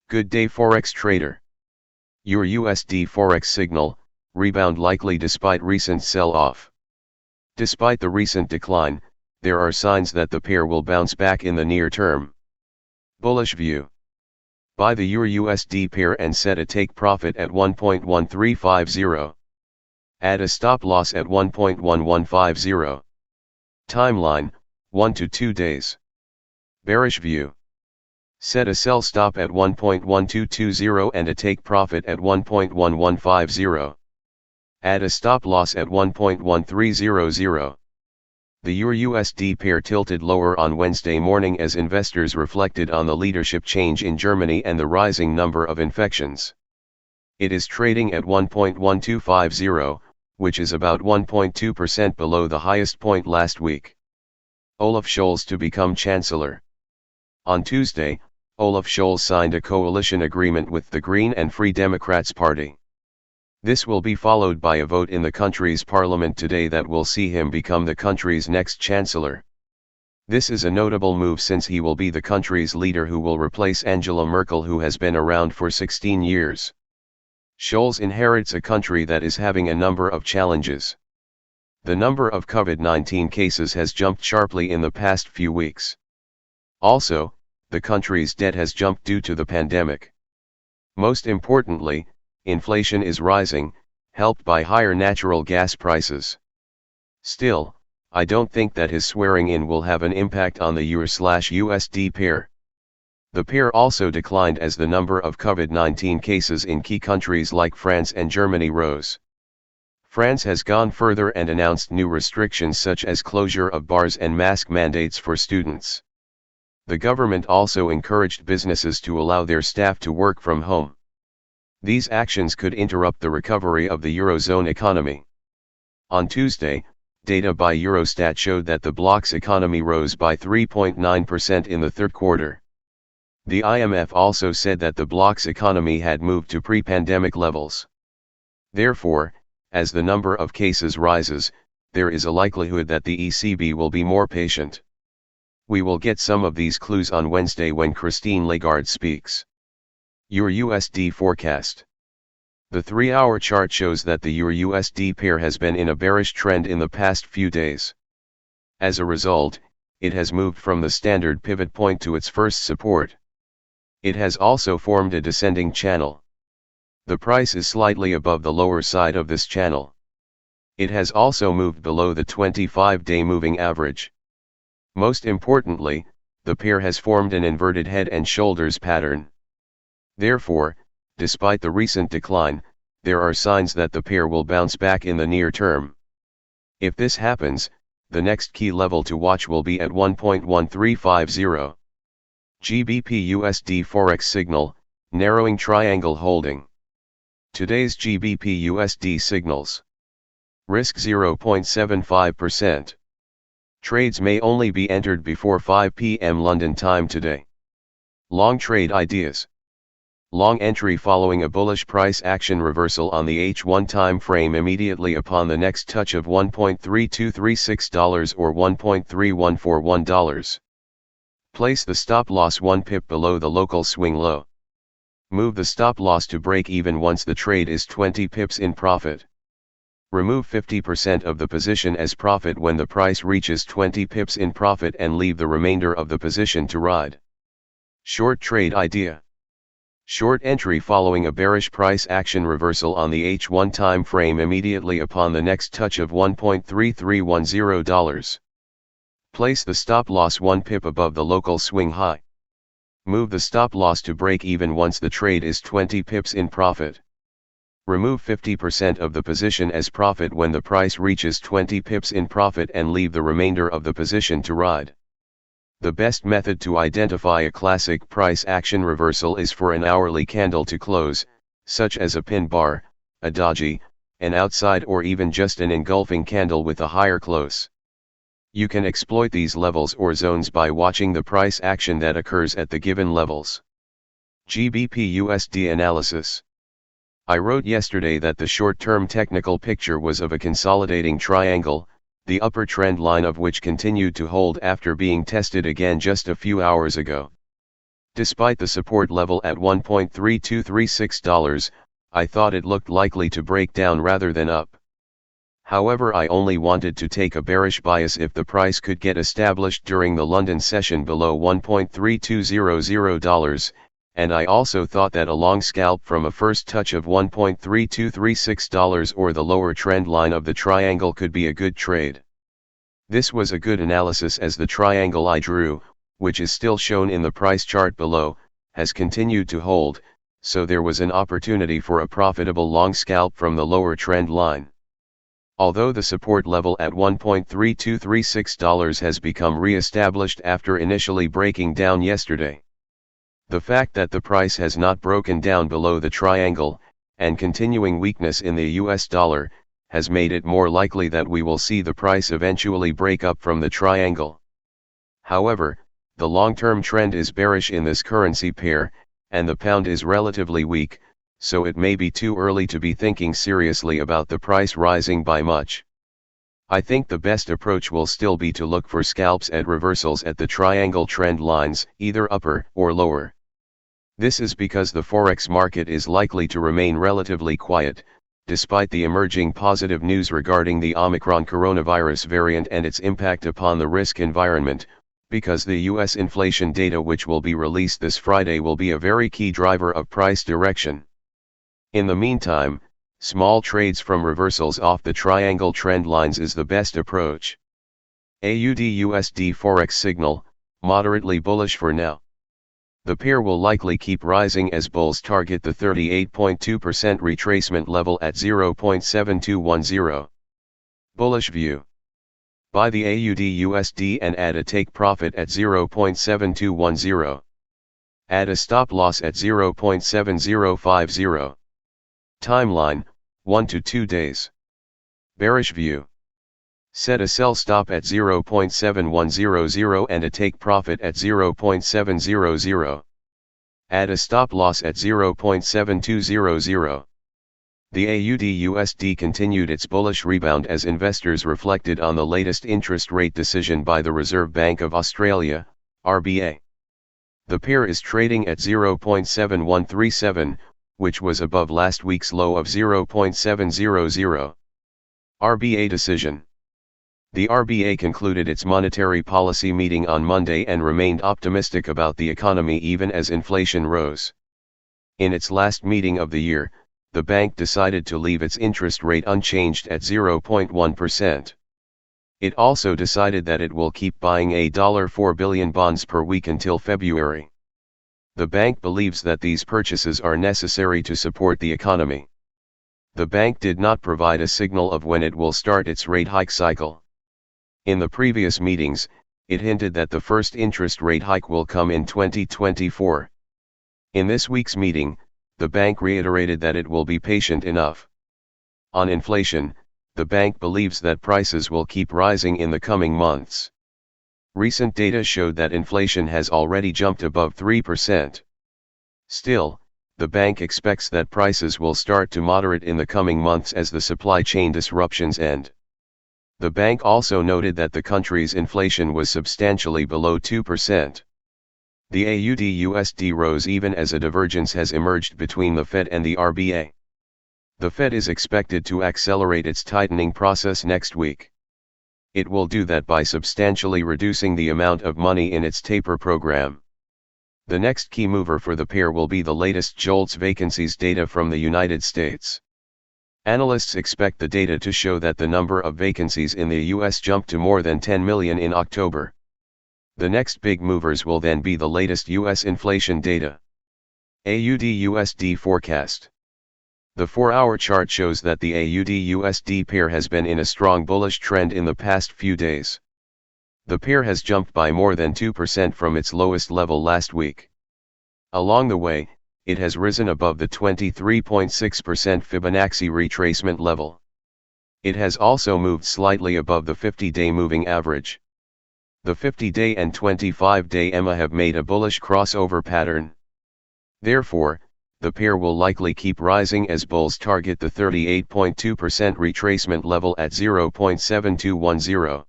Good day Forex trader. Your USD Forex signal, rebound likely despite recent sell-off. Despite the recent decline, there are signs that the pair will bounce back in the near term. Bullish view. Buy the Euro USD pair and set a take profit at 1.1350. Add a stop loss at 1.1150. Timeline, 1 to 2 days. Bearish view. Set a sell stop at 1.1220 and a take profit at 1.1150. Add a stop loss at 1.1300. The Euro USD pair tilted lower on Wednesday morning as investors reflected on the leadership change in Germany and the rising number of infections. It is trading at 1.1250, which is about 1.2% below the highest point last week. Olaf Scholz to become Chancellor. On Tuesday, Olaf Scholz signed a coalition agreement with the Green and Free Democrats Party. This will be followed by a vote in the country's parliament today that will see him become the country's next chancellor. This is a notable move since he will be the country's leader who will replace Angela Merkel, who has been around for 16 years. Scholz inherits a country that is having a number of challenges. The number of COVID-19 cases has jumped sharply in the past few weeks. Also, the country's debt has jumped due to the pandemic. Most importantly, inflation is rising, helped by higher natural gas prices. Still, I don't think that his swearing in will have an impact on the Euro/USD pair. The pair also declined as the number of COVID-19 cases in key countries like France and Germany rose. France has gone further and announced new restrictions such as closure of bars and mask mandates for students. The government also encouraged businesses to allow their staff to work from home. These actions could interrupt the recovery of the Eurozone economy. On Tuesday, data by Eurostat showed that the bloc's economy rose by 3.9% in the third quarter. The IMF also said that the bloc's economy had moved to pre-pandemic levels. Therefore, as the number of cases rises, there is a likelihood that the ECB will be more patient. We will get some of these clues on Wednesday when Christine Lagarde speaks. Euro USD Forecast. The 3-hour chart shows that the Euro USD pair has been in a bearish trend in the past few days. As a result, it has moved from the standard pivot point to its first support. It has also formed a descending channel. The price is slightly above the lower side of this channel. It has also moved below the 25-day moving average. Most importantly, the pair has formed an inverted head and shoulders pattern. Therefore, despite the recent decline, there are signs that the pair will bounce back in the near term. If this happens, the next key level to watch will be at 1.1350. Gbp Usd Forex signal, narrowing triangle holding. Today's Gbp Usd signals. Risk 0.75%. Trades may only be entered before 5 p.m. London time today. Long trade ideas. Long entry following a bullish price action reversal on the H1 time frame immediately upon the next touch of $1.3236 or $1.3141. Place the stop loss 1 pip below the local swing low. Move the stop loss to break even once the trade is 20 pips in profit. Remove 50% of the position as profit when the price reaches 20 pips in profit and leave the remainder of the position to ride. Short trade idea. Short entry following a bearish price action reversal on the H1 time frame immediately upon the next touch of $1.3310. Place the stop loss 1 pip above the local swing high. Move the stop loss to break even once the trade is 20 pips in profit. Remove 50% of the position as profit when the price reaches 20 pips in profit and leave the remainder of the position to ride. The best method to identify a classic price action reversal is for an hourly candle to close, such as a pin bar, a doji, an outside or even just an engulfing candle with a higher close. You can exploit these levels or zones by watching the price action that occurs at the given levels. Gbp Usd Analysis. I wrote yesterday that the short-term technical picture was of a consolidating triangle, the upper trend line of which continued to hold after being tested again just a few hours ago. Despite the support level at $1.3236, I thought it looked likely to break down rather than up. However, I only wanted to take a bearish bias if the price could get established during the London session below $1.3200, and I also thought that a long scalp from a first touch of $1.3236 or the lower trend line of the triangle could be a good trade. This was a good analysis as the triangle I drew, which is still shown in the price chart below, has continued to hold, so there was an opportunity for a profitable long scalp from the lower trend line. Although the support level at $1.3236 has become re-established after initially breaking down yesterday. The fact that the price has not broken down below the triangle, and continuing weakness in the US dollar, has made it more likely that we will see the price eventually break up from the triangle. However, the long-term trend is bearish in this currency pair, and the pound is relatively weak, so it may be too early to be thinking seriously about the price rising by much. I think the best approach will still be to look for scalps at reversals at the triangle trend lines, either upper or lower. This is because the forex market is likely to remain relatively quiet, despite the emerging positive news regarding the Omicron coronavirus variant and its impact upon the risk environment, because the US inflation data which will be released this Friday will be a very key driver of price direction. In the meantime, small trades from reversals off the triangle trend lines is the best approach. Aud USD Forex signal, moderately bullish for now. The pair will likely keep rising as bulls target the 38.2% retracement level at 0.7210. Bullish view. Buy the Aud USD and add a take profit at 0.7210. Add a stop loss at 0.7050. Timeline, 1 to 2 days. Bearish view. Set a sell stop at 0.7100 and a take profit at 0.700. Add a stop loss at 0.7200. The AUD USD continued its bullish rebound as investors reflected on the latest interest rate decision by the Reserve Bank of Australia, RBA. The pair is trading at 0.7137, which was above last week's low of 0.700. RBA decision. The RBA concluded its monetary policy meeting on Monday and remained optimistic about the economy even as inflation rose. In its last meeting of the year, the bank decided to leave its interest rate unchanged at 0.1%. It also decided that it will keep buying $4 billion bonds per week until February. The bank believes that these purchases are necessary to support the economy. The bank did not provide a signal of when it will start its rate hike cycle. In the previous meetings, it hinted that the first interest rate hike will come in 2024. In this week's meeting, the bank reiterated that it will be patient enough. On inflation, the bank believes that prices will keep rising in the coming months. Recent data showed that inflation has already jumped above 3%. Still, the bank expects that prices will start to moderate in the coming months as the supply chain disruptions end. The bank also noted that the country's inflation was substantially below 2%. The AUD USD rose even as a divergence has emerged between the Fed and the RBA. The Fed is expected to accelerate its tightening process next week. It will do that by substantially reducing the amount of money in its taper program. The next key mover for the pair will be the latest JOLTS vacancies data from the United States. Analysts expect the data to show that the number of vacancies in the US jumped to more than 10 million in October. The next big movers will then be the latest US inflation data. Aud USD Forecast. The 4-hour chart shows that the AUD USD pair has been in a strong bullish trend in the past few days. The pair has jumped by more than 2% from its lowest level last week. Along the way, it has risen above the 23.6% Fibonacci retracement level. It has also moved slightly above the 50-day moving average. The 50-day and 25-day EMA have made a bullish crossover pattern. Therefore, the pair will likely keep rising as bulls target the 38.2% retracement level at 0.7210.